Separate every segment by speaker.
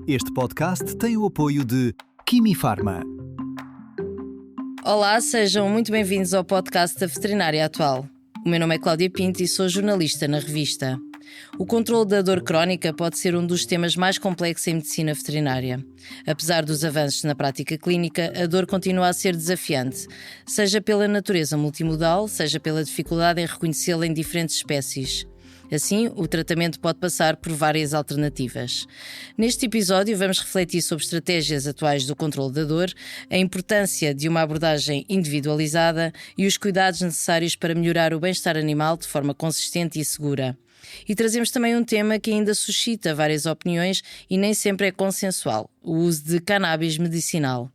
Speaker 1: Este podcast tem o apoio de Quimifarma.
Speaker 2: Olá, sejam muito bem-vindos ao podcast da Veterinária Atual. O meu nome é Cláudia Pinto e sou jornalista na revista. O controle da dor crónica pode ser um dos temas mais complexos em medicina veterinária. Apesar dos avanços na prática clínica, a dor continua a ser desafiante, seja pela natureza multimodal, seja pela dificuldade em reconhecê-la em diferentes espécies. Assim, o tratamento pode passar por várias alternativas. Neste episódio, vamos refletir sobre estratégias atuais do controle da dor, a importância de uma abordagem individualizada e os cuidados necessários para melhorar o bem-estar animal de forma consistente e segura. E trazemos também um tema que ainda suscita várias opiniões e nem sempre é consensual: o uso de cannabis medicinal.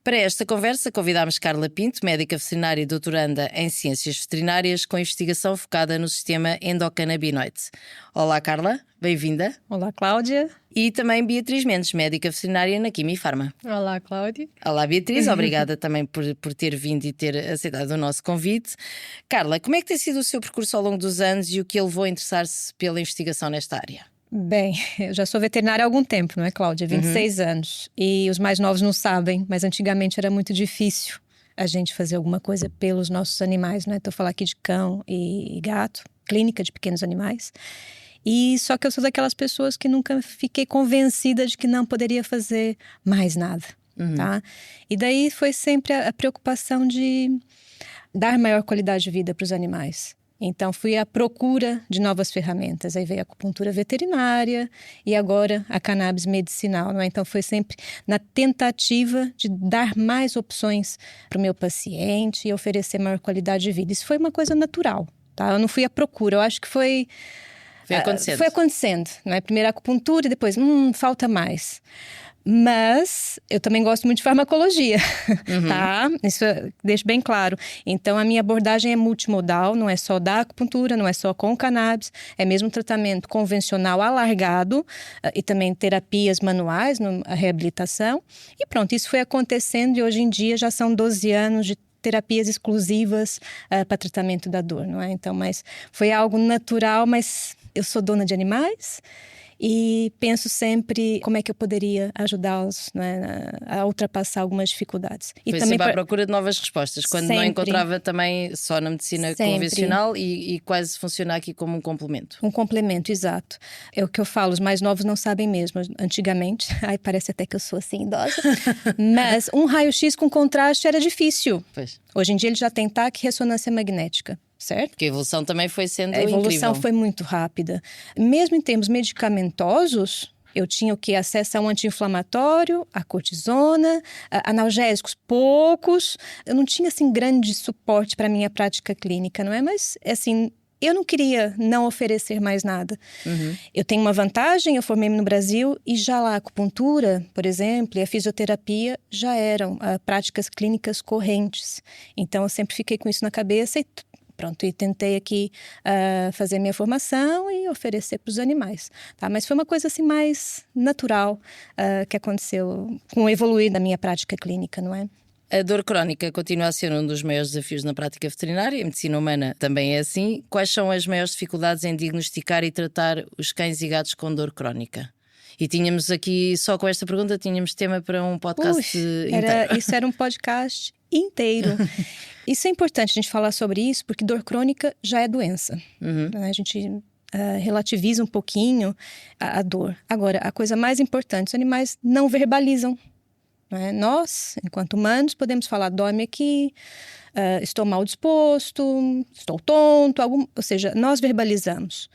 Speaker 2: Para esta conversa, convidámos Carla Pinto, médica veterinária e doutoranda em Ciências Veterinárias, com investigação focada no sistema endocannabinoide. Olá, Carla, bem-vinda.
Speaker 3: Olá, Cláudia.
Speaker 2: E também Beatriz Mendes, médica veterinária na Quimifarma.
Speaker 3: Olá, Cláudia.
Speaker 2: Olá, Beatriz, obrigada também por ter vindo e ter aceitado o nosso convite. Carla, como é que tem sido o seu percurso ao longo dos anos e o que a levou a interessar-se pela investigação nesta área?
Speaker 3: Bem, eu já sou veterinária há algum tempo, não é, Cláudia? 26 anos. E os mais novos não sabem, mas antigamente era muito difícil a gente fazer alguma coisa pelos nossos animais, né? Estou falando aqui de cão e gato, clínica de pequenos animais. E só que eu sou daquelas pessoas que nunca fiquei convencida de que não poderia fazer mais nada, tá? E daí foi sempre a preocupação de dar maior qualidade de vida para os animais. Então, fui à procura de novas ferramentas. Aí veio a acupuntura veterinária e agora a cannabis medicinal, não é? Então, foi sempre na tentativa de dar mais opções para o meu paciente e oferecer maior qualidade de vida. Isso foi uma coisa natural, tá? Eu não fui à procura, eu acho que foi acontecendo, não é? Primeiro a acupuntura e depois, falta mais. Mas eu também gosto muito de farmacologia, tá? Isso deixo bem claro. Então, a minha abordagem é multimodal, não é só da acupuntura, não é só com cannabis, é mesmo tratamento convencional alargado e também terapias manuais, a reabilitação. E pronto, isso foi acontecendo e hoje em dia já são 12 anos de terapias exclusivas para tratamento da dor, não é? Então, mas foi algo natural, mas eu sou dona de animais. E penso sempre como é que eu poderia ajudá-los, né, a ultrapassar algumas dificuldades.
Speaker 2: Foi
Speaker 3: também
Speaker 2: sempre à procura de novas respostas, quando
Speaker 3: sempre.
Speaker 2: Não encontrava também só na medicina convencional e quase funciona aqui como um complemento.
Speaker 3: Um complemento, exato. É o que eu falo, os mais novos não sabem mesmo. Antigamente, parece até que eu sou assim idosa, mas um raio-x com contraste era difícil.
Speaker 2: Pois.
Speaker 3: Hoje em dia ele já tem TAC e ressonância magnética. Certo?
Speaker 2: Porque a evolução também foi sendo
Speaker 3: incrível. A evolução
Speaker 2: incrível.
Speaker 3: foi muito rápida. Mesmo em termos medicamentosos, eu tinha acesso a um anti-inflamatório, a cortisona, analgésicos poucos. Eu não tinha, assim, grande suporte para a minha prática clínica, não é? Mas, assim, eu não queria não oferecer mais nada. Eu tenho uma vantagem, eu formei-me no Brasil e já lá a acupuntura, por exemplo, e a fisioterapia já eram práticas clínicas correntes. Então, eu sempre fiquei com isso na cabeça e pronto, e tentei aqui fazer minha formação e oferecer para os animais, tá? Mas foi uma coisa assim mais natural que aconteceu com o evoluir da minha prática clínica, não é?
Speaker 2: A dor crónica continua a ser um dos maiores desafios na prática veterinária, a medicina humana também é assim. Quais são as maiores dificuldades em diagnosticar e tratar os cães e gatos com dor crónica? E tínhamos aqui, só com esta pergunta, tínhamos tema para um podcast inteiro.
Speaker 3: Isso era um podcast inteiro. Isso é importante a gente falar sobre isso, porque dor crônica já é doença. A gente relativiza um pouquinho a dor. Agora, a coisa mais importante, os animais não verbalizam. Não é? Nós, enquanto humanos, podemos falar, dói-me aqui, estou mal disposto, estou tonto, ou seja, nós verbalizamos.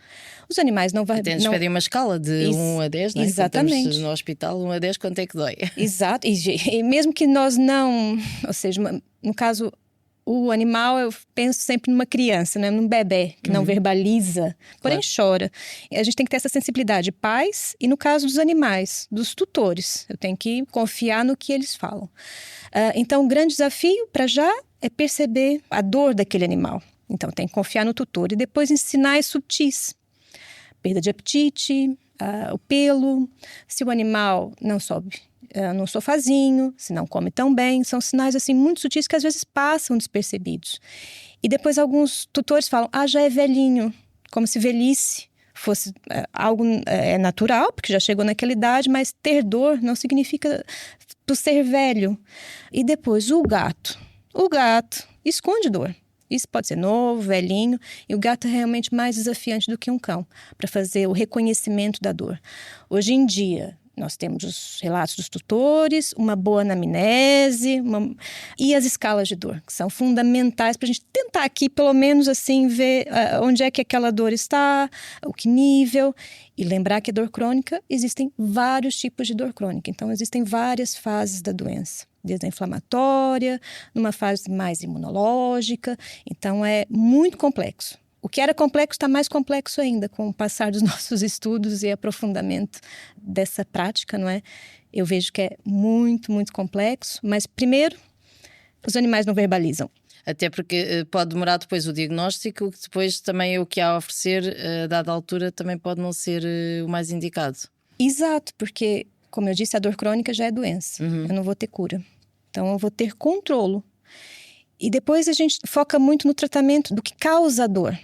Speaker 3: Os animais não verbalizam.
Speaker 2: Até nos pedem uma escala de 1 a 10, não é?
Speaker 3: Exatamente.
Speaker 2: Quando estamos no hospital, 1 a 10, quanto é que dói?
Speaker 3: Exato, e mesmo que nós não, ou seja, no caso, o animal, eu penso sempre numa criança, né? Num bebê que não verbaliza, porém chora. A gente tem que ter essa sensibilidade, pais, e no caso dos animais, dos tutores, eu tenho que confiar no que eles falam. Então, o grande desafio para já é perceber a dor daquele animal. Então, tem que confiar no tutor e depois ensinar subtis. Perda de apetite, o pelo, se o animal não sobe no sofazinho, se não come tão bem, são sinais assim muito sutis que às vezes passam despercebidos. E depois alguns tutores falam, já é velhinho, como se velhice fosse algo natural, porque já chegou naquela idade, mas ter dor não significa tu ser velho. E depois, o gato. O gato esconde dor. Isso pode ser novo, velhinho, e o gato é realmente mais desafiante do que um cão para fazer o reconhecimento da dor. Hoje em dia, nós temos os relatos dos tutores, uma boa anamnese e as escalas de dor, que são fundamentais para a gente tentar aqui, pelo menos assim, ver onde é que aquela dor está, o que nível. E lembrar que a dor crônica, existem vários tipos de dor crônica. Então, existem várias fases da doença. Desde a inflamatória, numa fase mais imunológica. Então, é muito complexo. O que era complexo está mais complexo ainda com o passar dos nossos estudos e aprofundamento dessa prática, não é? Eu vejo que é muito, muito complexo. Mas, primeiro, os animais não verbalizam.
Speaker 2: Até porque pode demorar depois o diagnóstico, que depois também o que há a oferecer, a dada altura, também pode não ser o mais indicado.
Speaker 3: Exato, porque, como eu disse, a dor crônica já é doença. Eu não vou ter cura. Então, eu vou ter controlo. E depois a gente foca muito no tratamento do que causa a dor.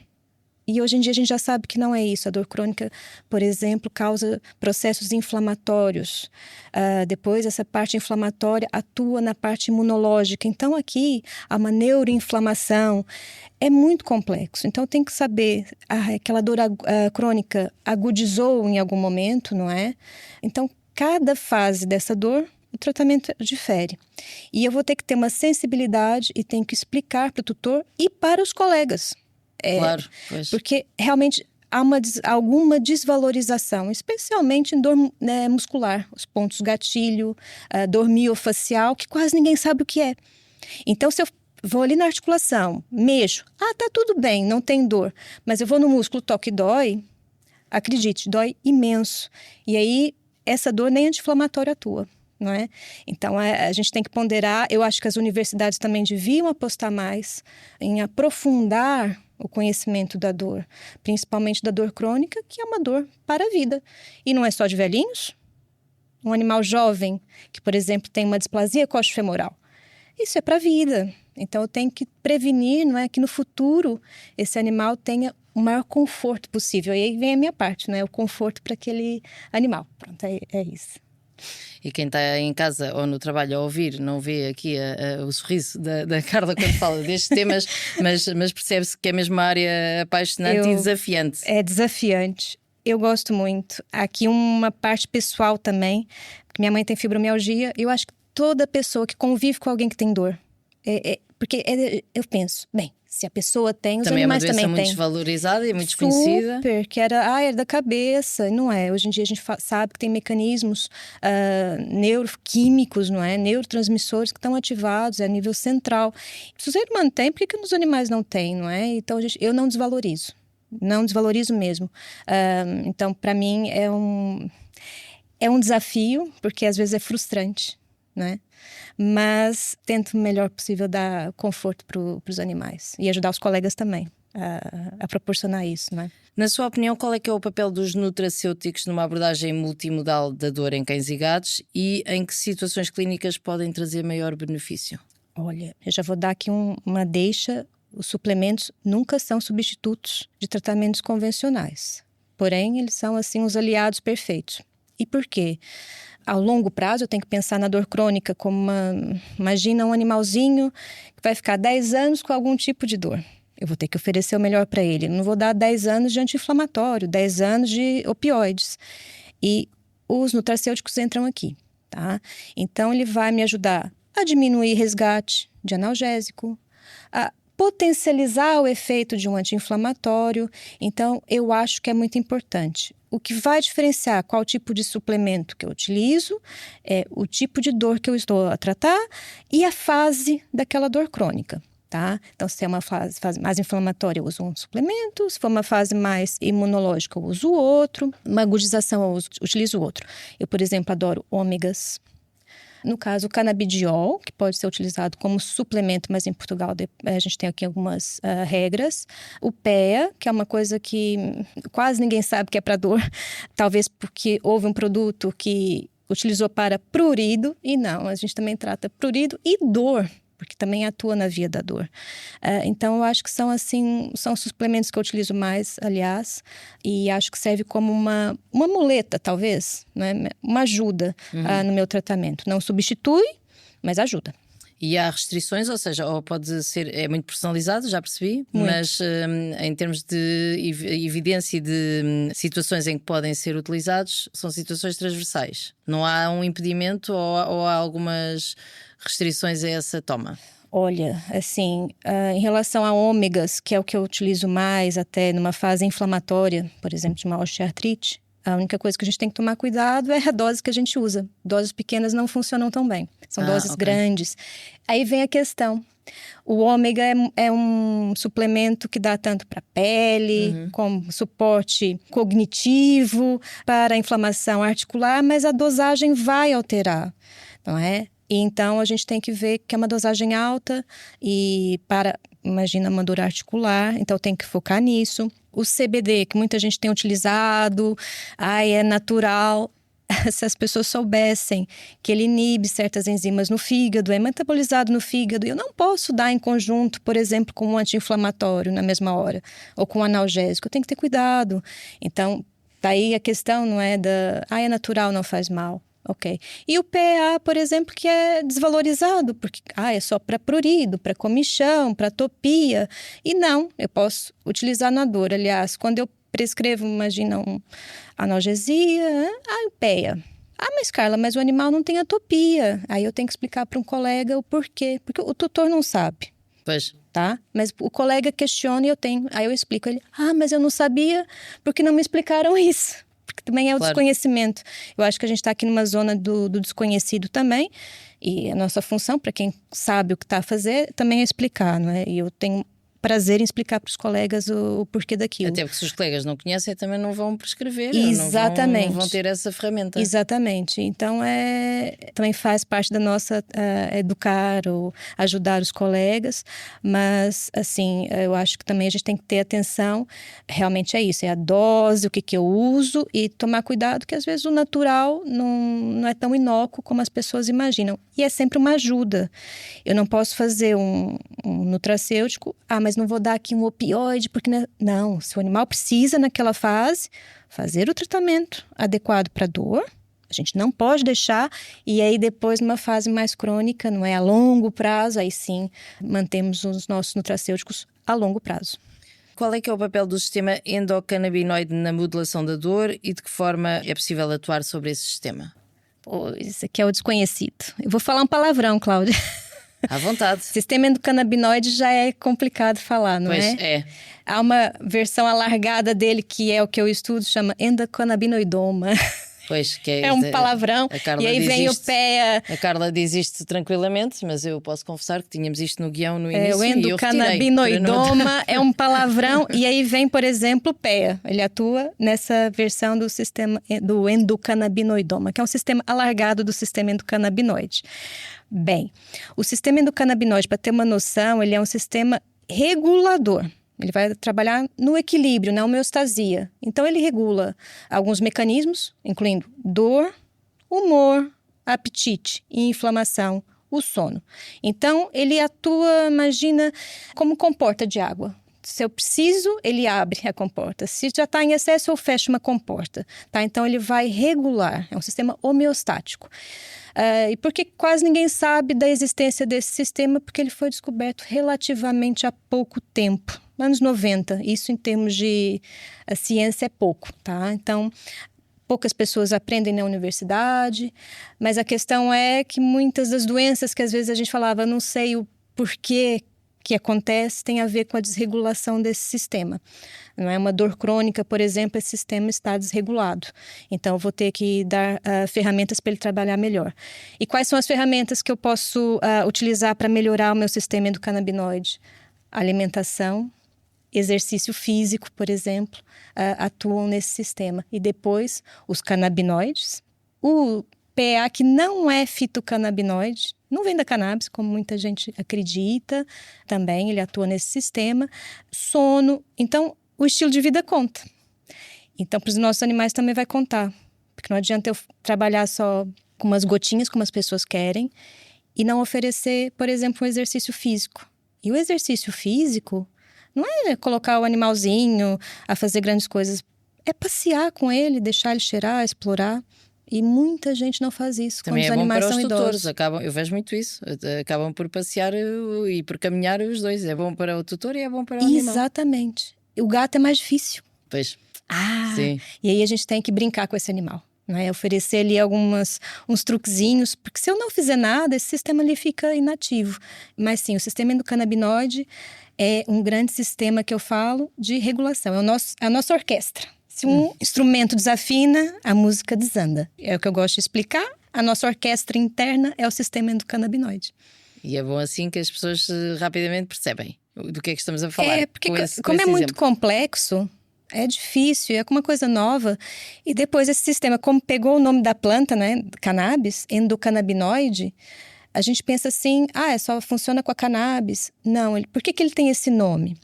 Speaker 3: E hoje em dia a gente já sabe que não é isso. A dor crônica, por exemplo, causa processos inflamatórios. Depois, essa parte inflamatória atua na parte imunológica. Então, aqui, há uma neuroinflamação. É muito complexo. Então, tem que saber, aquela dor crônica agudizou em algum momento, não é? Então, cada fase dessa dor, o tratamento difere. E eu vou ter que ter uma sensibilidade e tenho que explicar para o tutor e para os colegas.
Speaker 2: Claro, pois.
Speaker 3: Porque realmente há alguma desvalorização, especialmente em dor muscular, os pontos gatilho, dor miofacial, que quase ninguém sabe o que é. Então, se eu vou ali na articulação, mexo, tá tudo bem, não tem dor, mas eu vou no músculo, toque e dói, acredite, dói imenso. E aí, essa dor nem anti-inflamatória atua. Não é? Então, a gente tem que ponderar. Eu acho que as universidades também deviam apostar mais em aprofundar o conhecimento da dor, principalmente da dor crônica, que é uma dor para a vida. E não é só de velhinhos. Um animal jovem, que, por exemplo, tem uma displasia coxofemoral, isso é para a vida. Então, eu tenho que prevenir, não é, que no futuro esse animal tenha o maior conforto possível. E aí vem a minha parte, né? O conforto para aquele animal. Pronto, é isso.
Speaker 2: E quem está em casa ou no trabalho a ouvir não vê aqui o sorriso da Carla quando fala destes temas, mas percebe-se que é mesmo uma área apaixonante e desafiante.
Speaker 3: É desafiante. Eu gosto muito. Aqui uma parte pessoal também, porque minha mãe tem fibromialgia. Eu acho que toda pessoa que convive com alguém que tem dor, eu penso, bem, se a pessoa tem, os
Speaker 2: também
Speaker 3: animais também têm.
Speaker 2: É uma doença muito desvalorizada e muito desconhecida.
Speaker 3: Super, que era da cabeça, não é? Hoje em dia a gente sabe que tem mecanismos neuroquímicos, não é? Neurotransmissores que estão ativados a nível central. Se o ser humano tem, por que os animais não têm, não é? Então eu não desvalorizo. Não desvalorizo mesmo. Então, para mim, é um desafio, porque às vezes é frustrante, né? Mas tento o melhor possível dar conforto para os animais e ajudar os colegas também a proporcionar isso, não é?
Speaker 2: Na sua opinião, qual é que é o papel dos nutracêuticos numa abordagem multimodal da dor em cães e gatos e em que situações clínicas podem trazer maior benefício?
Speaker 3: Olha, eu já vou dar aqui uma deixa. Os suplementos nunca são substitutos de tratamentos convencionais. Porém, eles são, assim, os aliados perfeitos. E por quê? Ao longo prazo, eu tenho que pensar na dor crônica como imagina um animalzinho que vai ficar 10 anos com algum tipo de dor. Eu vou ter que oferecer o melhor para ele. Eu não vou dar 10 anos de anti-inflamatório, 10 anos de opioides. E os nutracêuticos entram aqui, tá? Então, ele vai me ajudar a diminuir resgate de analgésico, a potencializar o efeito de um anti-inflamatório. Então, eu acho que é muito importante. O que vai diferenciar qual tipo de suplemento que eu utilizo é o tipo de dor que eu estou a tratar e a fase daquela dor crônica, tá? Então, se é uma fase mais inflamatória, eu uso um suplemento. Se for uma fase mais imunológica, eu uso outro. Uma agudização, eu utilizo outro. Eu, por exemplo, adoro ômegas. No caso, o canabidiol, que pode ser utilizado como suplemento, mas em Portugal a gente tem aqui algumas regras. O PEA, que é uma coisa que quase ninguém sabe que é para dor, talvez porque houve um produto que utilizou para prurido, e não, a gente também trata prurido e dor. porque também atua na via da dor. Então, eu acho que são suplementos que eu utilizo mais, aliás, e acho que serve como uma muleta, talvez, né? Uma ajuda no meu tratamento. Não substitui, mas ajuda.
Speaker 2: E há restrições, ou seja, ou pode ser, é muito personalizado, já percebi,
Speaker 3: Muito.
Speaker 2: mas em termos de evidência e de situações em que podem ser utilizados, são situações transversais. Não há um impedimento ou há algumas restrições a essa toma?
Speaker 3: Olha, assim, em relação a ômegas, que é o que eu utilizo mais até numa fase inflamatória, por exemplo, de uma osteoartrite, a única coisa que a gente tem que tomar cuidado é a dose que a gente usa. Doses pequenas não funcionam tão bem. São doses grandes. Aí vem a questão. O ômega é um suplemento que dá tanto para a pele, como suporte cognitivo, para a inflamação articular, mas a dosagem vai alterar, não é? E então a gente tem que ver que é uma dosagem alta e imagina uma dor articular, então tem que focar nisso. O CBD, que muita gente tem utilizado, é natural. Se as pessoas soubessem que ele inibe certas enzimas no fígado, é metabolizado no fígado, eu não posso dar em conjunto, por exemplo, com um anti-inflamatório na mesma hora, ou com um analgésico, eu tenho que ter cuidado. Então, daí a questão não é é natural, não faz mal. Ok. E o PEA, por exemplo, que é desvalorizado, porque é só para prurido, para comichão, para atopia. E não, eu posso utilizar na dor. Aliás, quando eu prescrevo, imagina, analgesia, o PEA. Mas Carla, mas o animal não tem atopia. Aí eu tenho que explicar para um colega o porquê. Porque o tutor não sabe.
Speaker 2: Pois.
Speaker 3: Tá? Mas o colega questiona e aí eu explico. Ele, mas eu não sabia porque não me explicaram isso. Porque também é o desconhecimento. Eu acho que a gente está aqui numa zona do desconhecido também. E a nossa função, para quem sabe o que está a fazer, também é explicar, não é? E eu tenho prazer em explicar para os colegas o porquê daquilo.
Speaker 2: Até porque se os colegas não conhecem, também não vão prescrever.
Speaker 3: Exatamente.
Speaker 2: Não vão ter essa ferramenta.
Speaker 3: Exatamente. Então, também faz parte da nossa educar ou ajudar os colegas. Mas, assim, eu acho que também a gente tem que ter atenção. Realmente é isso, é a dose, o que eu uso e tomar cuidado que às vezes o natural não é tão inócuo como as pessoas imaginam. E é sempre uma ajuda. Eu não posso fazer um nutracêutico, mas não vou dar aqui um opioide, porque... Não, se o animal precisa naquela fase, fazer o tratamento adequado para a dor, a gente não pode deixar, e aí depois numa fase mais crônica, não é a longo prazo, aí sim mantemos os nossos nutracêuticos a longo prazo.
Speaker 2: Qual é que é o papel do sistema endocannabinoide na modulação da dor e de que forma é possível atuar sobre esse sistema?
Speaker 3: Isso aqui é o desconhecido. Eu vou falar um palavrão, Cláudia.
Speaker 2: À vontade.
Speaker 3: Sistema endocannabinoide já é complicado falar, não é?
Speaker 2: Pois é.
Speaker 3: Há uma versão alargada dele, que é o que eu estudo, chama endocannabinoidoma.
Speaker 2: Pois, que
Speaker 3: é um palavrão. E aí vem o PEA.
Speaker 2: A Carla diz isto tranquilamente, mas eu posso confessar que tínhamos isto no guião no início.
Speaker 3: O endocannabinoidoma é um palavrão. E aí vem, por exemplo, o PEA. Ele atua nessa versão do sistema do endocannabinoidoma, que é um sistema alargado do sistema endocannabinoide. Bem, o sistema endocannabinoide, para ter uma noção, ele é um sistema regulador. Ele vai trabalhar no equilíbrio, na homeostasia. Então, ele regula alguns mecanismos, incluindo dor, humor, apetite e inflamação, o sono. Então, ele atua, imagina, como comporta de água. Se eu preciso, ele abre a comporta. Se já está em excesso, eu fecho uma comporta. Tá? Então, ele vai regular. É um sistema homeostático. E por que quase ninguém sabe da existência desse sistema? Porque ele foi descoberto relativamente há pouco tempo. Anos 90, isso em termos de ciência é pouco, tá? Então, poucas pessoas aprendem na universidade, mas a questão é que muitas das doenças que às vezes a gente falava, não sei o porquê que acontece, tem a ver com a desregulação desse sistema. Não é uma dor crônica, por exemplo, esse sistema está desregulado. Então, eu vou ter que dar ferramentas para ele trabalhar melhor. E quais são as ferramentas que eu posso utilizar para melhorar o meu sistema endocannabinoide? Alimentação, exercício físico, por exemplo, atuam nesse sistema. E depois, os canabinoides, o PEA, que não é fitocannabinoide, não vem da cannabis, como muita gente acredita, também ele atua nesse sistema. Sono, então o estilo de vida conta. Então, para os nossos animais também vai contar, porque não adianta eu trabalhar só com umas gotinhas, como as pessoas querem, e não oferecer, por exemplo, um exercício físico. E o exercício físico não é colocar o animalzinho a fazer grandes coisas, é passear com ele, deixar ele cheirar, explorar. E muita gente não faz isso
Speaker 2: Também
Speaker 3: quando os
Speaker 2: é bom
Speaker 3: animais
Speaker 2: para os
Speaker 3: são
Speaker 2: tutores,
Speaker 3: idosos.
Speaker 2: eu vejo muito isso, acabam por passear e por caminhar os dois. É bom para o tutor e é bom para o animal.
Speaker 3: Exatamente. O gato é mais difícil.
Speaker 2: Pois,
Speaker 3: Ah,
Speaker 2: sim.
Speaker 3: e aí a gente tem que brincar com esse animal, né? Oferecer ali uns truquezinhos, porque se eu não fizer nada, esse sistema ali fica inativo. Mas sim, o sistema endocannabinoide é um grande sistema que eu falo de regulação, é a nossa orquestra. Se um instrumento desafina, a música desanda. É o que eu gosto de explicar. A nossa orquestra interna é o sistema endocannabinoide.
Speaker 2: E é bom assim que as pessoas rapidamente percebem do que é que estamos a falar.
Speaker 3: É, porque
Speaker 2: com
Speaker 3: como é
Speaker 2: esse
Speaker 3: muito
Speaker 2: exemplo.
Speaker 3: complexo, é difícil, é uma coisa nova. E depois esse sistema, como pegou o nome da planta, né, cannabis, endocannabinoide, a gente pensa assim, só funciona com a cannabis. Não, por que ele tem esse nome?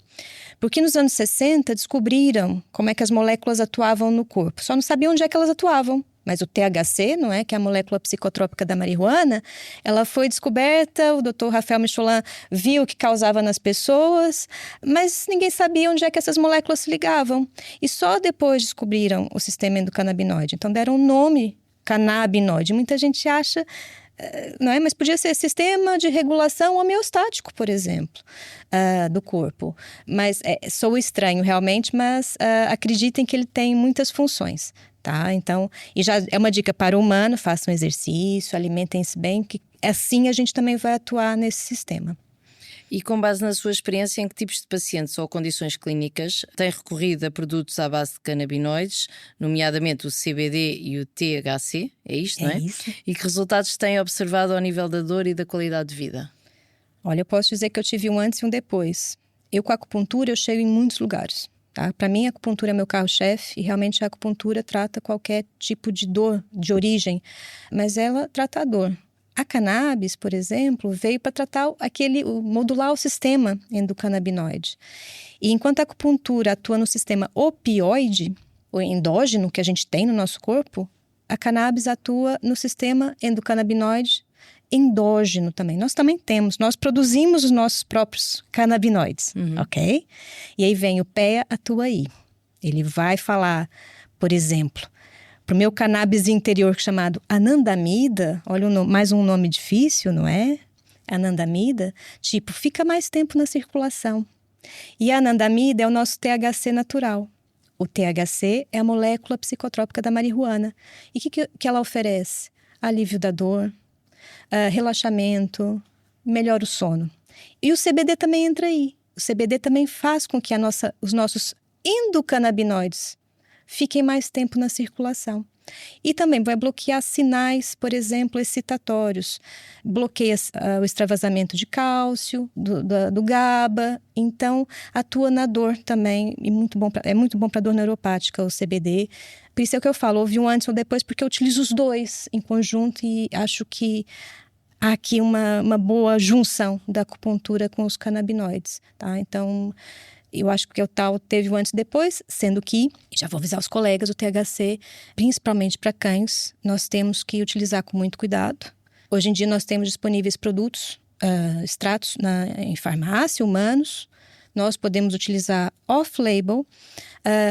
Speaker 3: Porque nos anos 60 descobriram como é que as moléculas atuavam no corpo. Só não sabiam onde é que elas atuavam. Mas o THC, não é, que é a molécula psicotrópica da marihuana, ela foi descoberta, o Dr. Rafael Michelin viu o que causava nas pessoas, mas ninguém sabia onde é que essas moléculas se ligavam. E só depois descobriram o sistema endocannabinoide. Então deram um nome, cannabinoide. Muita gente acha, não é? Mas podia ser sistema de regulação homeostático, por exemplo, do corpo. Mas sou estranho realmente, mas acreditem que ele tem muitas funções. Tá? Então, e já é uma dica para o humano, façam exercício, alimentem-se bem, que assim a gente também vai atuar nesse sistema.
Speaker 2: E com base na sua experiência, em que tipos de pacientes ou condições clínicas tem recorrido a produtos à base de canabinoides, nomeadamente o CBD e o THC? É isto, não é?
Speaker 3: Isso.
Speaker 2: E que resultados têm observado ao nível da dor e da qualidade de vida?
Speaker 3: Olha, eu posso dizer que eu tive um antes e um depois. Eu com a acupuntura, eu chego em muitos lugares. Tá? Para mim, a acupuntura é meu carro-chefe e realmente a acupuntura trata qualquer tipo de dor de origem, mas ela trata a dor. A cannabis, por exemplo, veio para tratar modular o sistema endocannabinoide. E enquanto a acupuntura atua no sistema opioide, o endógeno que a gente tem no nosso corpo, a cannabis atua no sistema endocannabinoide endógeno também. Nós também temos, nós produzimos os nossos próprios canabinoides, ok? E aí vem o PEA, atua aí. Ele vai falar, por exemplo, para o meu cannabis interior chamado anandamida, olha mais um nome difícil, não é? Anandamida, tipo, fica mais tempo na circulação. E a anandamida é o nosso THC natural. O THC é a molécula psicotrópica da marihuana. E o que ela oferece? Alívio da dor, relaxamento, melhora o sono. E o CBD também entra aí. O CBD também faz com que os nossos endocannabinoides fiquem mais tempo na circulação. E também vai bloquear sinais, por exemplo, excitatórios. Bloqueia o extravasamento de cálcio, do GABA. Então, atua na dor também. E é muito bom para dor neuropática, o CBD. Por isso é o que eu falo, houve um antes ou depois, porque eu utilizo os dois em conjunto e acho que há aqui uma boa junção da acupuntura com os canabinoides, tá? Então, eu acho que o tal teve o antes e depois, sendo que, já vou avisar os colegas, o THC, principalmente para cães, nós temos que utilizar com muito cuidado. Hoje em dia nós temos disponíveis produtos, extratos em farmácia, humanos. Nós podemos utilizar off-label,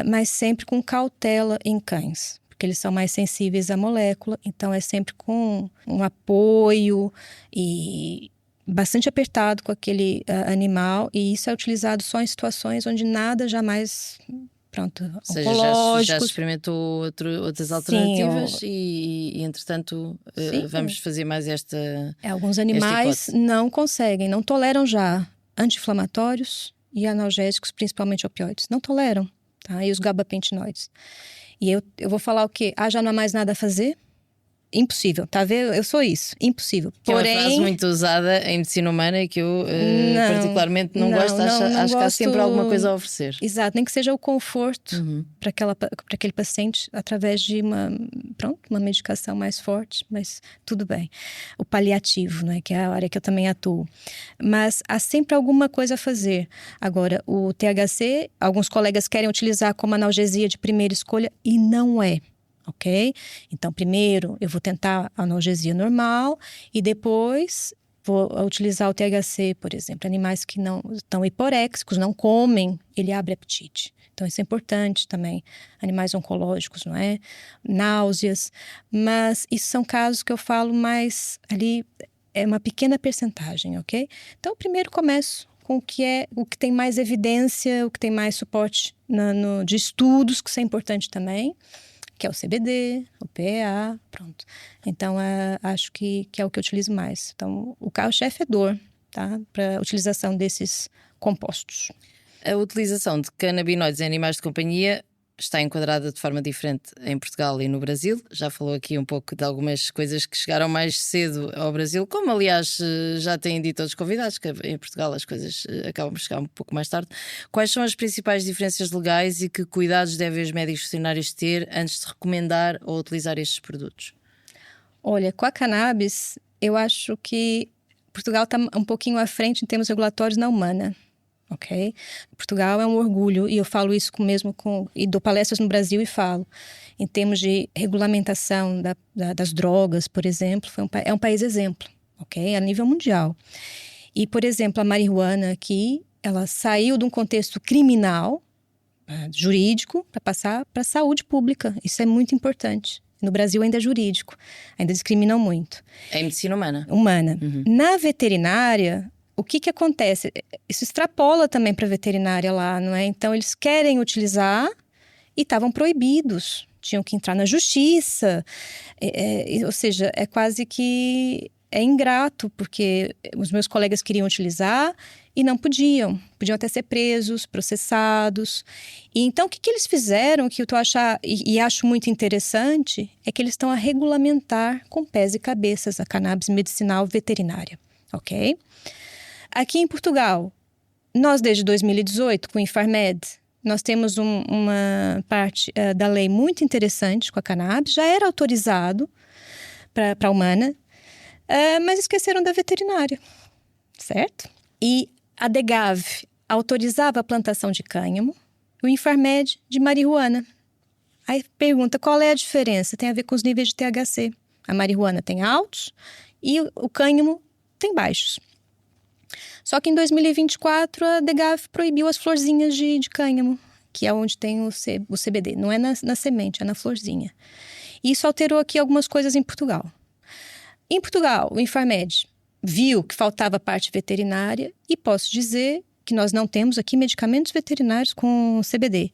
Speaker 3: mas sempre com cautela em cães, porque eles são mais sensíveis à molécula, então é sempre com um apoio e bastante apertado com aquele animal, e isso é utilizado só em situações onde nada jamais,
Speaker 2: Ou seja,
Speaker 3: oncológicos.
Speaker 2: já experimentou outras alternativas e entretanto, vamos fazer mais
Speaker 3: Alguns animais não conseguem, não toleram já anti-inflamatórios e analgésicos, principalmente opioides. Não toleram, tá? E os gabapentinoides. E eu vou falar o quê? Já não há mais nada a fazer? Impossível, tá vendo? Eu sou isso, impossível.
Speaker 2: Porém, é uma frase muito usada em medicina humana e que eu particularmente não gosto. Acho que há sempre alguma coisa a oferecer.
Speaker 3: Exato, nem que seja o conforto para aquele paciente através de uma medicação mais forte, mas tudo bem. O paliativo, né, que é a área que eu também atuo. Mas há sempre alguma coisa a fazer. Agora, o THC, alguns colegas querem utilizar como analgesia de primeira escolha e não é. Ok? Então, primeiro eu vou tentar a analgesia normal e depois Vou utilizar o THC, por exemplo. Animais que não estão hiporéxicos, não comem, ele abre apetite. Então, isso é importante também. Animais oncológicos, não é? Náuseas. Mas isso são casos que eu falo mais ali, é uma pequena percentagem, ok? Então, primeiro começo com o que tem mais evidência, o que tem mais suporte de estudos, que isso é importante também, que é o CBD, o PEA, pronto. Então, acho que é o que eu utilizo mais. Então, o carro-chefe é dor, tá? Para a utilização desses compostos.
Speaker 2: A utilização de canabinoides em animais de companhia está enquadrada de forma diferente em Portugal e no Brasil. Já falou aqui um pouco de algumas coisas que chegaram mais cedo ao Brasil, como aliás já têm dito outros convidados, que em Portugal as coisas acabam por chegar um pouco mais tarde. Quais são as principais diferenças legais e que cuidados devem os médicos veterinários ter antes de recomendar ou utilizar estes produtos?
Speaker 3: Olha, com a cannabis, eu acho que Portugal está um pouquinho à frente em termos regulatórios na humana. Ok? Portugal é um orgulho, e eu falo isso e dou palestras no Brasil e falo, em termos de regulamentação das drogas, por exemplo, é um país exemplo, ok? A nível mundial. E, por exemplo, a marihuana aqui, ela saiu de um contexto criminal, jurídico, para passar para a saúde pública. Isso é muito importante. No Brasil ainda é jurídico, ainda discriminam muito.
Speaker 2: É em medicina humana?
Speaker 3: Humana. Na veterinária, o que acontece? Isso extrapola também para a veterinária lá, não é? Então, eles querem utilizar e estavam proibidos. Tinham que entrar na justiça. Ou seja, é quase que é ingrato, porque os meus colegas queriam utilizar e não podiam. Podiam até ser presos, processados. E então, o que eles fizeram, que eu acho muito interessante, é que eles estão a regulamentar com pés e cabeças a cannabis medicinal veterinária, ok? Aqui em Portugal, nós desde 2018, com o Infarmed, nós temos uma parte da lei muito interessante com a cannabis, já era autorizado para a humana, mas esqueceram da veterinária, certo? E a DEGAV autorizava a plantação de cânhamo, o Infarmed de marihuana. Aí pergunta, qual é a diferença? Tem a ver com os níveis de THC. A marihuana tem altos e o cânhamo tem baixos. Só que em 2024 a DEGAV proibiu as florzinhas de cânhamo, que é onde tem o CBD. Não é na semente, é na florzinha. E isso alterou aqui algumas coisas em Portugal. Em Portugal, o Infarmed viu que faltava a parte veterinária e posso dizer que nós não temos aqui medicamentos veterinários com CBD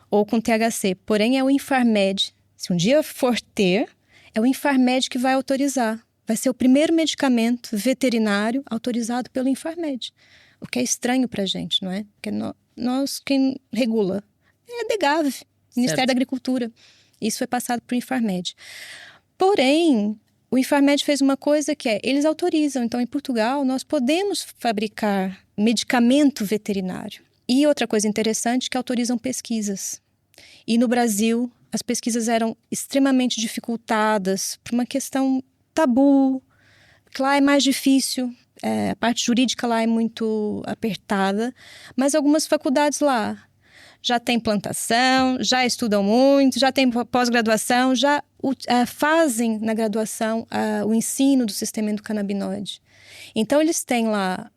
Speaker 3: ou com THC. Porém, é o Infarmed. Se um dia for ter, é o Infarmed que vai autorizar. Vai ser o primeiro medicamento veterinário autorizado pelo Infarmed. O que é estranho para a gente, não é? Porque nós, quem regula é a DEGAV, Ministério da Agricultura. Isso foi passado para o Infarmed. Porém, o Infarmed fez uma coisa que eles autorizam. Então, em Portugal, nós podemos fabricar medicamento veterinário. E outra coisa interessante, que autorizam pesquisas. E no Brasil, as pesquisas eram extremamente dificultadas por uma questão tabu, que lá é mais difícil, a parte jurídica lá é muito apertada, mas algumas faculdades lá já têm plantação, já estudam muito, já têm pós-graduação, já fazem na graduação o ensino do sistema endocannabinoide. Então, eles têm lá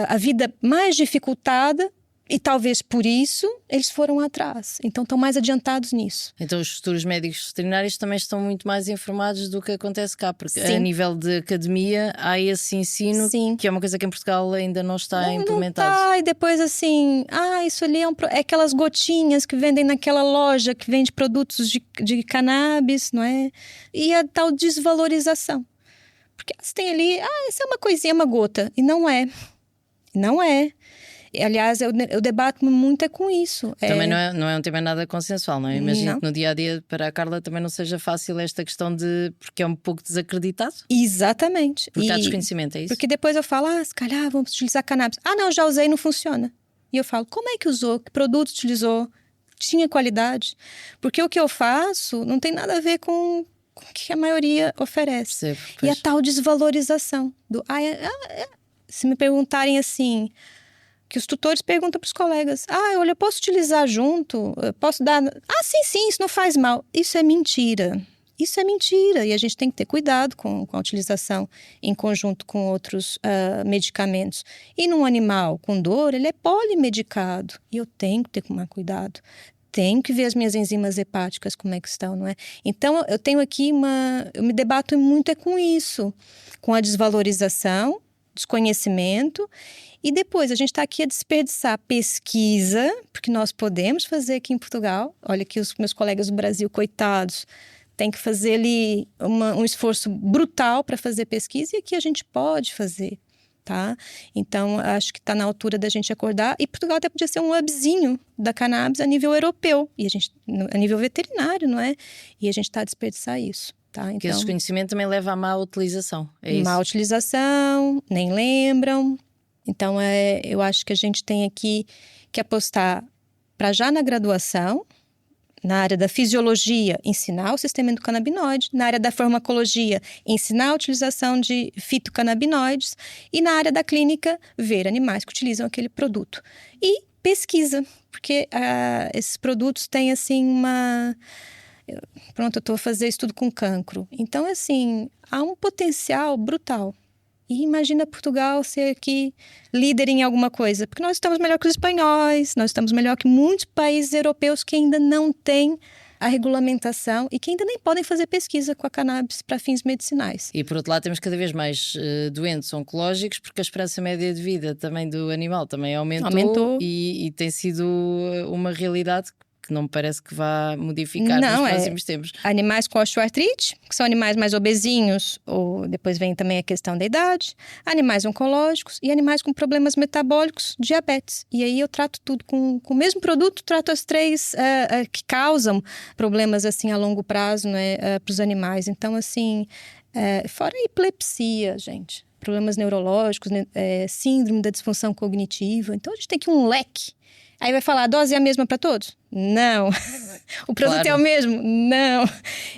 Speaker 3: a vida mais dificultada e talvez por isso eles foram atrás. Então estão mais adiantados nisso.
Speaker 2: Então os futuros médicos veterinários também estão muito mais informados do que acontece cá, porque
Speaker 3: Sim.
Speaker 2: A nível de academia há esse ensino.
Speaker 3: Sim.
Speaker 2: Que é uma coisa que em Portugal ainda não está implementado.
Speaker 3: Não tá, e depois assim, isso ali é aquelas gotinhas que vendem naquela loja que vende produtos de cannabis, não é? E a tal desvalorização. Porque você tem ali, isso é uma coisinha, uma gota. E não é. Não é. Aliás, eu debato muito com isso.
Speaker 2: Também não é um tema nada consensual, não é? Imagino
Speaker 3: Não.
Speaker 2: que no dia-a-dia para a Carla também não seja fácil esta questão porque é um pouco desacreditado.
Speaker 3: Exatamente.
Speaker 2: Porque há desconhecimento, é isso?
Speaker 3: Porque depois eu falo, se calhar vamos utilizar cannabis. Não, já usei e não funciona. E eu falo, como é que usou? Que produto utilizou? Tinha qualidade? Porque o que eu faço não tem nada a ver com o que a maioria oferece.
Speaker 2: Percebo,
Speaker 3: e a
Speaker 2: pois.
Speaker 3: tal desvalorização. Se me perguntarem assim... Que os tutores perguntam para os colegas, olha, eu posso utilizar junto? Eu posso dar... sim, isso não faz mal. Isso é mentira. Isso é mentira e a gente tem que ter cuidado com a utilização em conjunto com outros medicamentos. E num animal com dor, ele é polimedicado e eu tenho que ter que tomar cuidado. Tenho que ver as minhas enzimas hepáticas, como é que estão, não é? Então, eu tenho aqui eu me debato muito com isso, com a desvalorização, desconhecimento, e depois a gente está aqui a desperdiçar pesquisa, porque nós podemos fazer aqui em Portugal. Olha aqui os meus colegas do Brasil, coitados, tem que fazer ali um esforço brutal para fazer pesquisa, e aqui a gente pode fazer. Tá? Então, acho que está na altura da gente acordar. E Portugal até podia ser um hubzinho da cannabis a nível europeu, e a nível veterinário, não é? E a gente está a desperdiçar isso. Tá? Então,
Speaker 2: que esse desconhecimento também leva à má utilização, é isso?
Speaker 3: Má utilização, nem lembram. Então, eu acho que a gente tem aqui que apostar para já na graduação, na área da fisiologia, ensinar o sistema endocannabinoide, na área da farmacologia, ensinar a utilização de fitocannabinoides, e na área da clínica, ver animais que utilizam aquele produto. E pesquisa, porque esses produtos têm assim Pronto, eu estou a fazer estudo com cancro. Então, assim, há um potencial brutal. E imagina Portugal ser aqui líder em alguma coisa, porque nós estamos melhor que os espanhóis, nós estamos melhor que muitos países europeus que ainda não têm a regulamentação e que ainda nem podem fazer pesquisa com a cannabis para fins medicinais.
Speaker 2: E por outro lado temos cada vez mais doentes oncológicos, porque a esperança média de vida também do animal também aumentou. E tem sido uma realidade que não me parece que vá modificar nos próximos tempos.
Speaker 3: Animais com osteoartrite, que são animais mais obesinhos, ou depois vem também a questão da idade, animais oncológicos e animais com problemas metabólicos, diabetes. E aí eu trato tudo com o mesmo produto, trato as três que causam problemas assim a longo prazo, né, para os animais. Então, assim, fora a epilepsia, gente, problemas neurológicos, síndrome da disfunção cognitiva. Então, a gente tem aqui um leque. Aí vai falar, a dose é a mesma para todos? Não. O produto é o mesmo? Não.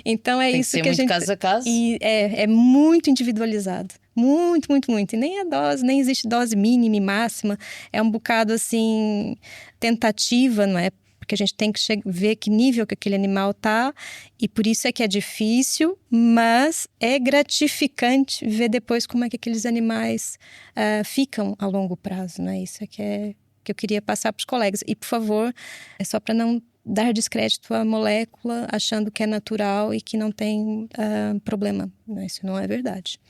Speaker 3: Então
Speaker 2: tem
Speaker 3: isso que
Speaker 2: ser
Speaker 3: a gente...
Speaker 2: caso a caso.
Speaker 3: E é muito individualizado. Muito, muito, muito. E nem a dose, nem existe dose mínima e máxima. É um bocado assim, tentativa, não é? Porque a gente tem que ver que nível que aquele animal tá. E por isso é que é difícil, mas é gratificante ver depois como é que aqueles animais ficam a longo prazo, né? Isso é que eu queria passar para os colegas. E, por favor, é só para não dar descrédito à molécula, achando que é natural e que não tem problema. Isso não é verdade.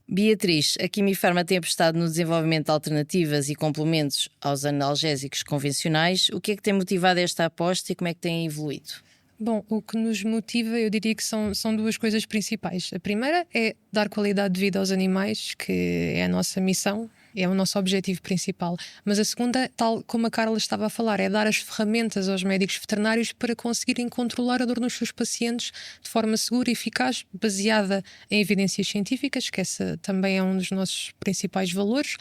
Speaker 2: Beatriz, a Quimifarma tem apostado no desenvolvimento de alternativas e complementos aos analgésicos convencionais. O que é que tem motivado esta aposta e como é que tem evoluído?
Speaker 4: Bom, o que nos motiva, eu diria que são duas coisas principais. A primeira é dar qualidade de vida aos animais, que é a nossa missão, é o nosso objetivo principal. Mas a segunda, tal como a Carla estava a falar, é dar as ferramentas aos médicos veterinários para conseguirem controlar a dor nos seus pacientes de forma segura e eficaz, baseada em evidências científicas, que essa também é um dos nossos principais valores,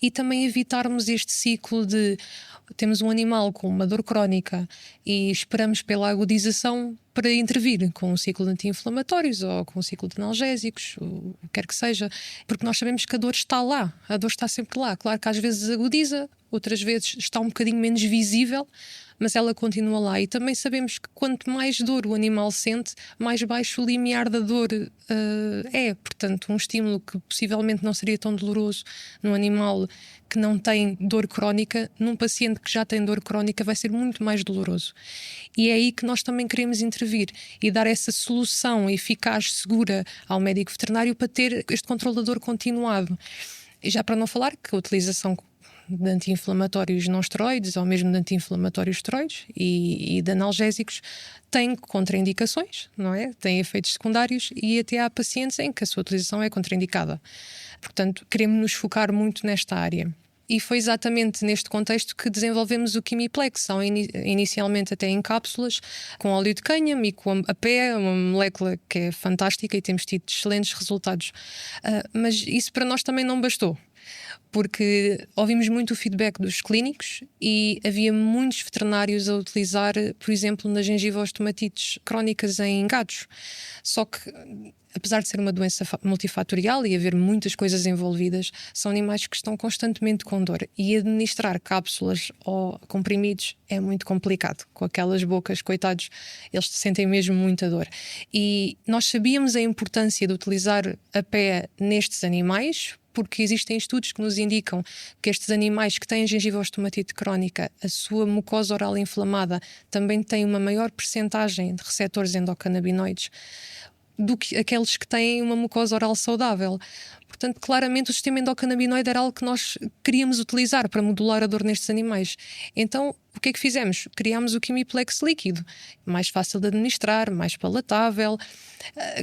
Speaker 4: e também evitarmos este ciclo de temos um animal com uma dor crónica e esperamos pela agudização para intervir com um ciclo de anti-inflamatórios ou com um ciclo de analgésicos, o que quer que seja, porque nós sabemos que a dor está lá, a dor está sempre lá. Claro que às vezes agudiza, outras vezes está um bocadinho menos visível, mas ela continua lá. E também sabemos que quanto mais dor o animal sente, mais baixo o limiar da dor é. Portanto, um estímulo que possivelmente não seria tão doloroso num animal que não tem dor crónica, num paciente que já tem dor crónica vai ser muito mais doloroso. E é aí que nós também queremos intervir e dar essa solução eficaz, segura ao médico veterinário para ter este controle da dor continuado. E já para não falar que a utilização de anti-inflamatórios não esteroides ou mesmo de anti-inflamatórios esteroides e de analgésicos tem contraindicações, não é? Tem efeitos secundários e até há pacientes em que a sua utilização é contraindicada. Portanto, queremos nos focar muito nesta área. E foi exatamente neste contexto que desenvolvemos o Quimiplex, inicialmente até em cápsulas, com óleo de cânhamo e com a PE, uma molécula que é fantástica e temos tido excelentes resultados. Mas isso para nós também não bastou. porque ouvimos muito o feedback dos clínicos e havia muitos veterinários a utilizar, por exemplo, nas gengivostomatites crónicas em gatos. Só que, apesar de ser uma doença multifatorial e haver muitas coisas envolvidas, são animais que estão constantemente com dor. E administrar cápsulas ou comprimidos é muito complicado. Com aquelas bocas, coitados, eles sentem mesmo muita dor. E nós sabíamos a importância de utilizar a PEA nestes animais, porque existem estudos que nos indicam que estes animais que têm gengivostomatite crónica, a sua mucosa oral inflamada também tem uma maior percentagem de receptores endocannabinoides do que aqueles que têm uma mucosa oral saudável. Portanto, claramente o sistema endocannabinoide era algo que nós queríamos utilizar para modular a dor nestes animais. Então, o que é que fizemos? Criámos o Quimiplex líquido, mais fácil de administrar, mais palatável,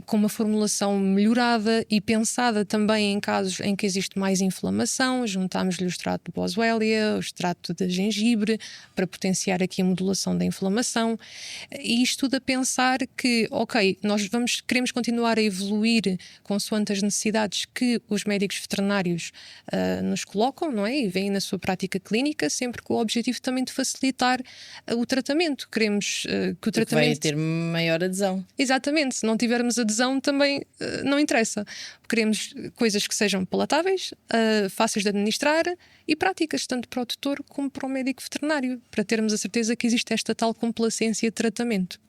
Speaker 4: com uma formulação melhorada e pensada também em casos em que existe mais inflamação. Juntámos-lhe o extrato de boswellia, o extrato de gengibre, para potenciar aqui a modulação da inflamação. E isto tudo a pensar que, ok, nós queremos continuar a evoluir consoante as necessidades que os médicos veterinários nos colocam, não é? E veem na sua prática clínica, sempre com o objetivo também de facilitar o tratamento. Queremos que o tratamento...
Speaker 2: Vai ter maior adesão.
Speaker 4: Exatamente. Se não tivermos adesão, também não interessa. Queremos coisas que sejam palatáveis, fáceis de administrar e práticas, tanto para o tutor como para o médico veterinário, para termos a certeza que existe esta tal complacência de tratamento.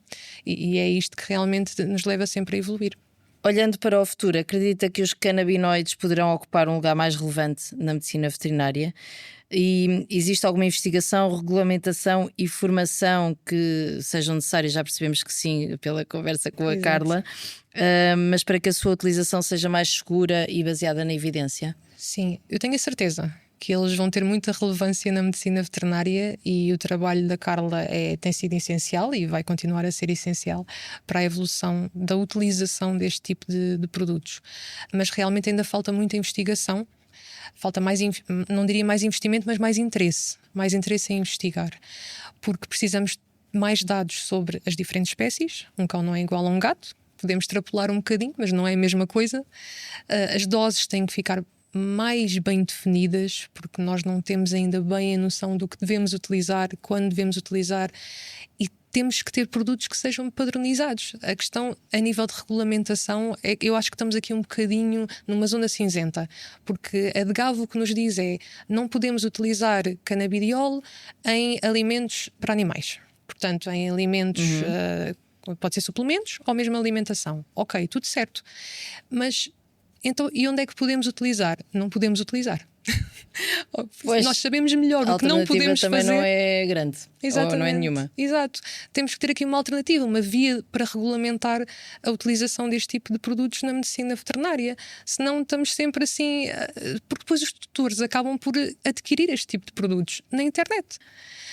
Speaker 4: E é isto que realmente nos leva sempre a evoluir.
Speaker 2: Olhando para o futuro, acredita que os canabinoides poderão ocupar um lugar mais relevante na medicina veterinária? E existe alguma investigação, regulamentação e formação que sejam necessárias? Já percebemos que sim, pela conversa com a
Speaker 4: Exato.
Speaker 2: Carla, mas para que a sua utilização seja mais segura e baseada na evidência?
Speaker 4: Sim, eu tenho a certeza que eles vão ter muita relevância na medicina veterinária e o trabalho da Carla tem sido essencial e vai continuar a ser essencial para a evolução da utilização deste tipo de produtos. Mas realmente ainda falta muita investigação, falta mais, não diria mais investimento, mas mais interesse em investigar, porque precisamos de mais dados sobre as diferentes espécies. Um cão não é igual a um gato, podemos extrapolar um bocadinho, mas não é a mesma coisa. As doses têm que ficar mais bem definidas, porque nós não temos ainda bem a noção do que devemos utilizar, quando devemos utilizar, e temos que ter produtos que sejam padronizados. A questão a nível de regulamentação é que eu acho que estamos aqui um bocadinho numa zona cinzenta, porque a DGAV o que nos diz é: não podemos utilizar canabidiol em alimentos para animais, portanto em alimentos pode ser suplementos ou mesmo alimentação. Ok, tudo certo, mas então, e onde é que podemos utilizar? Não podemos utilizar.
Speaker 2: Pois,
Speaker 4: nós sabemos melhor o que não podemos
Speaker 2: também
Speaker 4: fazer.
Speaker 2: Não é grande.
Speaker 4: Exatamente.
Speaker 2: Ou não é nenhuma.
Speaker 4: Exato. Temos que ter aqui uma alternativa, uma via para regulamentar a utilização deste tipo de produtos na medicina veterinária. Senão estamos sempre assim, porque depois os tutores acabam por adquirir este tipo de produtos na internet.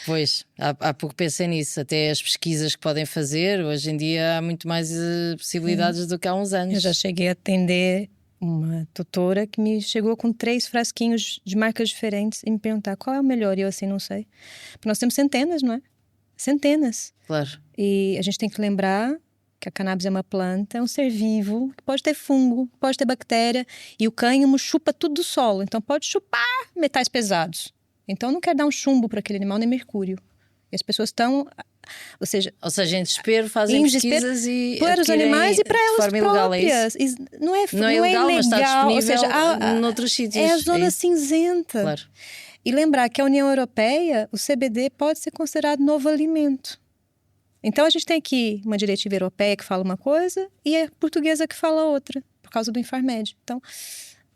Speaker 2: Pois, há pouco pensei nisso. Até as pesquisas que podem fazer, hoje em dia há muito mais possibilidades do que há uns anos.
Speaker 3: Eu já cheguei a atender uma tutora que me chegou com 3 frasquinhos de marcas diferentes e me perguntar qual é o melhor. E eu assim, não sei. Porque nós temos centenas, não é? Centenas.
Speaker 2: Claro.
Speaker 3: E a gente tem que lembrar que a cannabis é uma planta, é um ser vivo, que pode ter fungo, pode ter bactéria. E o cânhamo chupa tudo do solo. Então pode chupar metais pesados. Então não quer dar um chumbo para aquele animal, nem mercúrio. E as pessoas estão... Ou seja,
Speaker 2: em desespero fazem pesquisas e
Speaker 3: para os animais e para elas próprias.
Speaker 2: É isso?
Speaker 3: Não é
Speaker 2: ilegal, mas está disponível,
Speaker 3: ou seja,
Speaker 2: noutros sítios.
Speaker 3: É a zona cinzenta.
Speaker 2: Claro.
Speaker 3: E lembrar que a União Europeia, o CBD pode ser considerado novo alimento. Então a gente tem aqui uma diretiva europeia que fala uma coisa e a portuguesa que fala outra, por causa do Infarmed. Então,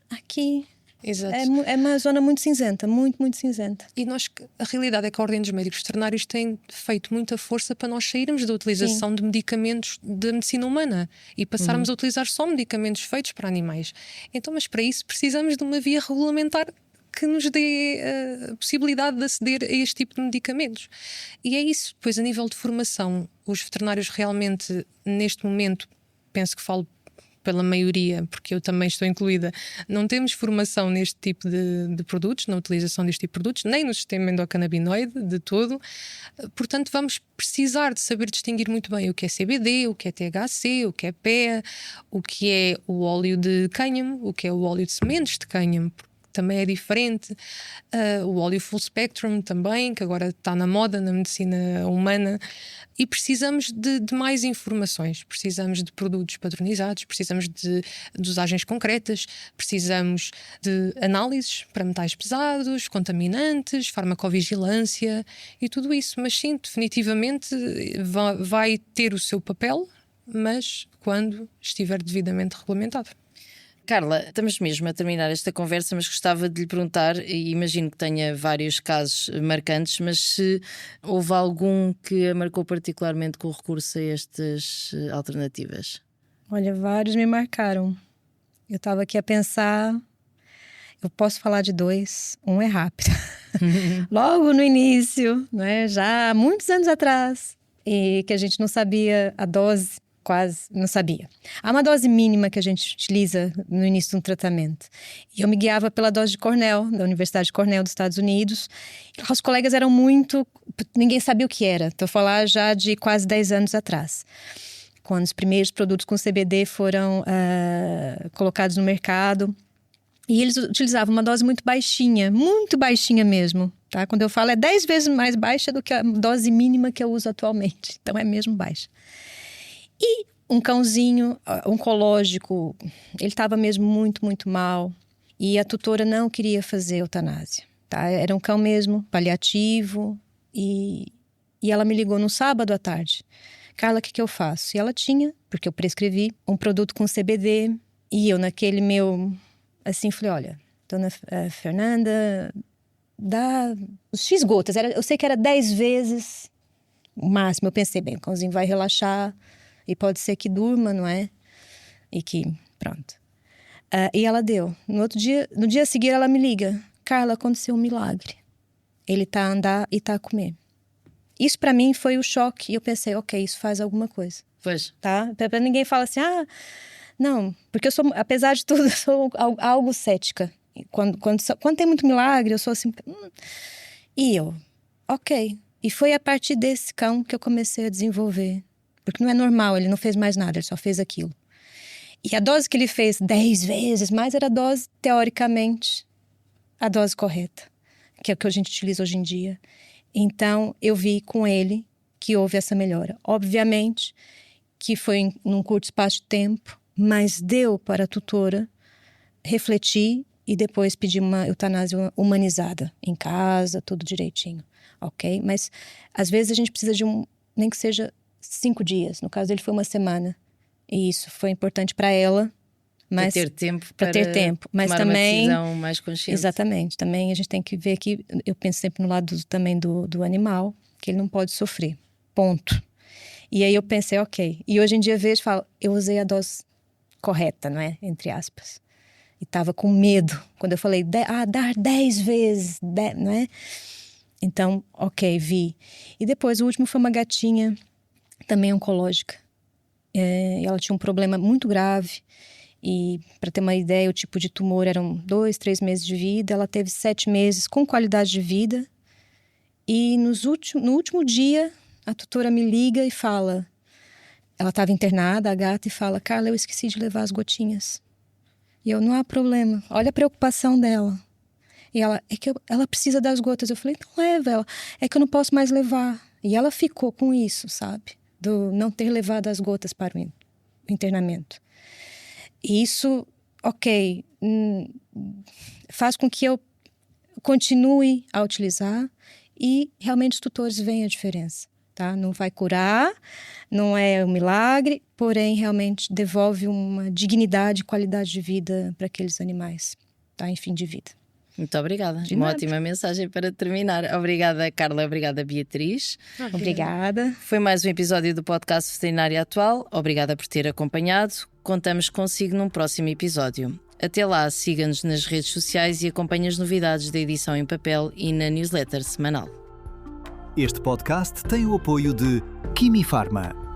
Speaker 3: aqui...
Speaker 4: Exato.
Speaker 3: É uma zona muito cinzenta, muito cinzenta.
Speaker 4: E a realidade é que a Ordem dos Médicos Veterinários tem feito muita força para nós sairmos da utilização de medicamentos da medicina humana e passarmos a utilizar só medicamentos feitos para animais. Então, mas para isso precisamos de uma via regulamentar que nos dê a possibilidade de aceder a este tipo de medicamentos. E é isso. Depois, a nível de formação, os veterinários realmente, neste momento, penso que falo pela maioria, porque eu também estou incluída, não temos formação neste tipo de produtos, na utilização deste tipo de produtos, nem no sistema endocannabinoide de todo. Portanto, vamos precisar de saber distinguir muito bem o que é CBD, o que é THC, o que é PEA, o que é o óleo de cânhamo, o que é o óleo de sementes de cânhamo. também é diferente. O óleo full spectrum também, que agora está na moda na medicina humana. E precisamos de mais informações, precisamos de produtos padronizados, precisamos de dosagens concretas, precisamos de análises para metais pesados, contaminantes, farmacovigilância e tudo isso. Mas sim, definitivamente vai ter o seu papel, mas quando estiver devidamente regulamentado.
Speaker 2: Carla, estamos mesmo a terminar esta conversa, mas gostava de lhe perguntar, e imagino que tenha vários casos marcantes, mas se houve algum que a marcou particularmente com o recurso a estas alternativas?
Speaker 3: Olha, vários me marcaram. Eu estava aqui a pensar, eu posso falar de 2, um é rápido. Logo no início, né, já há muitos anos atrás, e que a gente não sabia a dose. Quase não sabia. Há uma dose mínima que a gente utiliza no início de um tratamento. E eu me guiava pela dose de Cornell, da Universidade de Cornell dos Estados Unidos. E os colegas eram muito... Ninguém sabia o que era. Estou a falar já de quase 10 anos atrás. Quando os primeiros produtos com CBD foram colocados no mercado. E eles utilizavam uma dose muito baixinha mesmo. Tá? Quando eu falo, é 10 vezes mais baixa do que a dose mínima que eu uso atualmente. Então é mesmo baixa. E um cãozinho oncológico, ele estava mesmo muito, muito mal. E a tutora não queria fazer eutanásia. Tá? Era um cão mesmo, paliativo. E ela me ligou no sábado à tarde. Carla, o que eu faço? E ela tinha, porque eu prescrevi, um produto com CBD. E eu naquele meu... Assim, falei, olha, dona Fernanda, dá os X gotas. Eu sei que era 10 vezes o máximo. Eu pensei, bem, o cãozinho vai relaxar... E pode ser que durma, não é? E que, pronto. E ela deu. No dia seguinte, ela me liga. Carla, aconteceu um milagre. Ele tá a andar e tá a comer. Isso pra mim foi o choque. E eu pensei, ok, isso faz alguma coisa.
Speaker 2: Pois.
Speaker 3: Tá? Pra ninguém falar assim, não. Porque eu sou, apesar de tudo, eu sou algo cética. Quando tem muito milagre, eu sou assim... E eu, ok. E foi a partir desse cão que eu comecei a desenvolver. Porque não é normal, ele não fez mais nada, ele só fez aquilo. E a dose que ele fez 10 vezes mais era a dose, teoricamente, a dose correta. Que é o que a gente utiliza hoje em dia. Então, eu vi com ele que houve essa melhora. Obviamente que foi num curto espaço de tempo, mas deu para a tutora refletir e depois pedir uma eutanásia humanizada. Em casa, tudo direitinho. Ok? Mas, às vezes, a gente precisa de nem que seja... 5 dias, no caso dele foi 1 semana. E isso foi importante para ela. Mas,
Speaker 2: para ter tempo.
Speaker 3: Mas
Speaker 2: tomar
Speaker 3: também,
Speaker 2: uma decisão mais consciente.
Speaker 3: Exatamente. Também a gente tem que ver que... Eu penso sempre no lado também do animal, que ele não pode sofrer. Ponto. E aí eu pensei, ok. E hoje em dia vejo e falo, eu usei a dose correta, não é? Entre aspas. E tava com medo. Quando eu falei, dar 10 vezes, não é? Então, ok, vi. E depois o último foi uma gatinha... também oncológica. Ela tinha um problema muito grave e, para ter uma ideia, o tipo de tumor eram 2, 3 meses de vida. Ela teve 7 meses com qualidade de vida e no último dia a tutora me liga e fala, ela estava internada, a gata, e fala, Carla, eu esqueci de levar as gotinhas. E eu, não há problema, olha a preocupação dela. E ela, ela precisa das gotas. Eu falei, não leva ela, é que eu não posso mais levar. E ela ficou com isso, sabe? Do não ter levado as gotas para o internamento. E isso, ok, faz com que eu continue a utilizar e realmente os tutores veem a diferença, tá? Não vai curar, não é um milagre, porém realmente devolve uma dignidade e qualidade de vida para aqueles animais, tá? Em fim de vida.
Speaker 2: Muito obrigada.
Speaker 3: De
Speaker 2: Uma
Speaker 3: nada.
Speaker 2: ótima mensagem para terminar. Obrigada, Carla. Obrigada, Beatriz.
Speaker 3: Obrigada.
Speaker 2: Foi mais um episódio do podcast Veterinária Atual. Obrigada por ter acompanhado. Contamos consigo num próximo episódio. Até lá, siga-nos nas redes sociais e acompanhe as novidades da edição em papel e na newsletter semanal.
Speaker 1: Este podcast tem o apoio de Quimifarma.